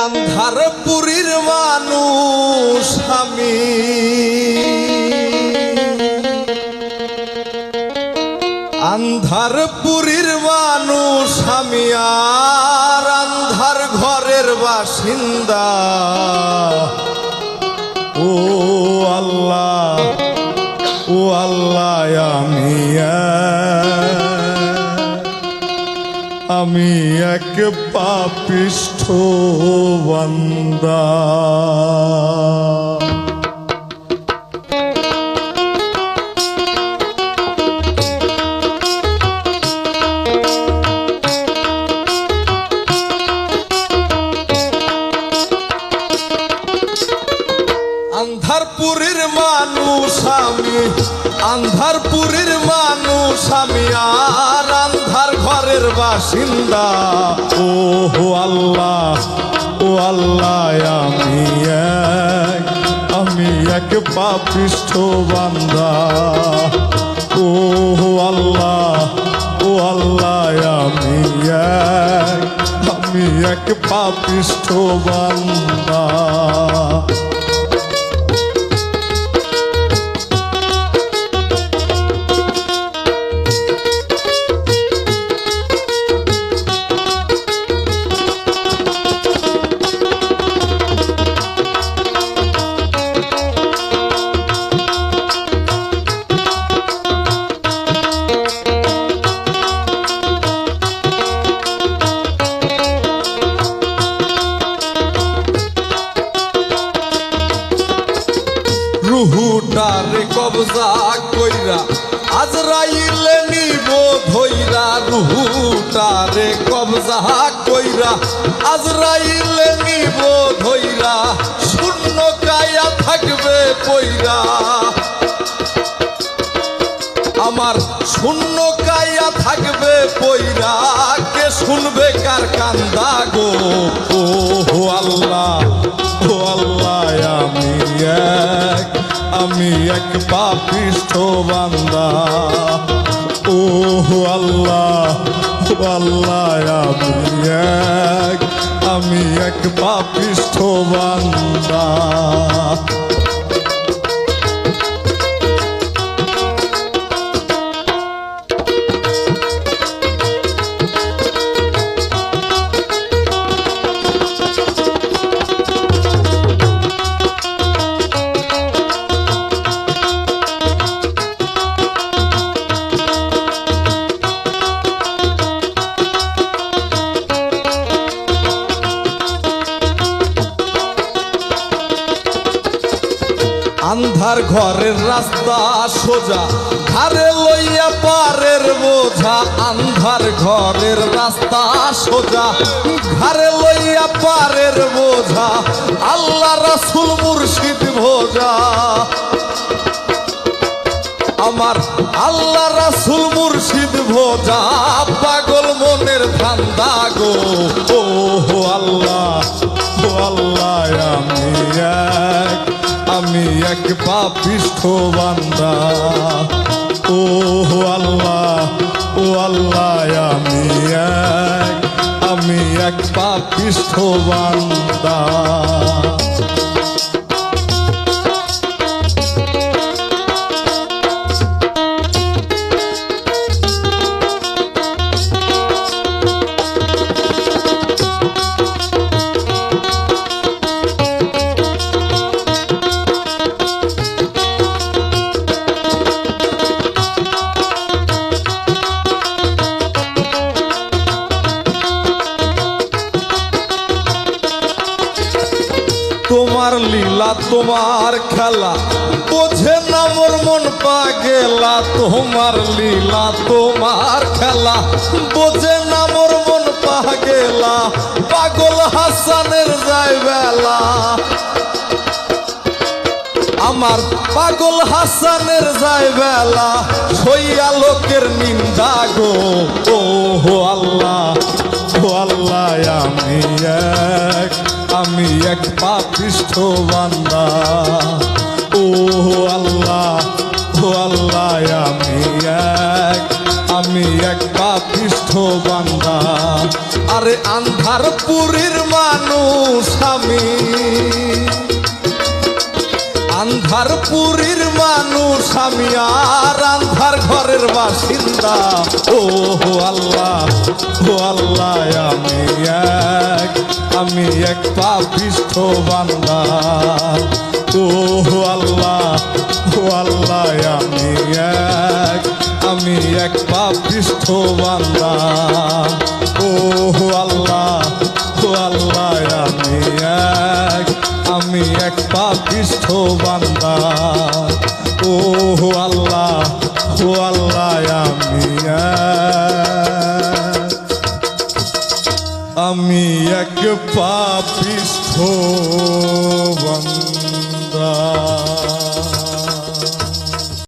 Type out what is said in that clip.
আন্ধারপুরীর মানুষ আমি, আন্ধারপুরীর মানুষ আমি, আর আন্ধার ঘরের বাসিন্দা। ও আল্লাহ, ও আল্লাহ, আমি এক পাপিষ্ঠ বান্দা। আন্ধারপুরীর মানুষ আমি, আন্ধারপুরীর মানুষ আমি, আর আন্ধার ঘরের বাসিন্দা। ও আল্লাহ, ও আল্লাহ, আমি এক পাপিষ্ঠ বান্দা। ও আল্লাহ, ও আল্লাহ, আমি এক পাপিষ্ঠ বান্দা। রুহুটারে কবজা কইরা আজরাইলে নিব ধইরা। রুহুটারে কবজা কইরা আজরাইলে নিব ধইরা। শূন্য কায়া থাকবে পইরা, আমার শূন্য কায়া থাকবে পইরা। কে শুনবে কার কান্দা গো? ও আল্লাহ, ও আল্লাহ, আমি এক পাপিষ্ঠ বান্দা। ও আল্লাহ, ও আল্লাহ, আমি এক পাপিষ্ঠ বান্দা। আন্ধার ঘরের রাস্তা সোজা, ঘরে লইয়া পারের বোঝা। আন্ধার ঘরের রাস্তা সোজা, ঘরে লইয়া পারের বোঝা। আল্লাহ রাসূল মুর্শিদ ভোজা, আমার আল্লাহ রাসূল মুর্শিদ ভোজা। পাগল মনের ধান্দা গো। ও আল্লাহ, ও আল্লাহ, আমি এক পাপিষ্ঠ বান্দা। ও আল্লাহ, ও আল্লাহ, আমি এক পাপিষ্ঠ বান্দা। তোমার লীলা তোমার খেলা বোঝে না মোর মন পাগেলা। তোমার লীলা তোমার খেলা বোঝে না মোর মন পাগেলা। পাগল হাসানের যায় বেলা, আমার পাগল হাসানের যায় বেলা। সইয়া লোকের নিন্দা গো। ও আল্লাহ, ও আল্লাহ, আমি এক পাপিষ্ঠ বান্দা। ও আল্লাহ, ও আল্লাহ, আমি এক পাপিষ্ঠ বান্দা। আরে আন্ধার পুরীর মানুষ আমি, আন্ধার পুরীর মানুষ আমি, আর আন্ধার ঘরের বাসিন্দা। ও আল্লাহ, ও আল্লাহ, আমি এক পাপিষ্ঠ বান্দা। ও আল্লাহ, ও আল্লাহ, আমি এক পাপিষ্ঠ বান্দা। ও আল্লাহ, ও আল্লাহ, আমি এক পাপিষ্ঠ বান্দা। ও আল্লাহ, ও আল্লাহ, আমি এক পাপিষ্ঠ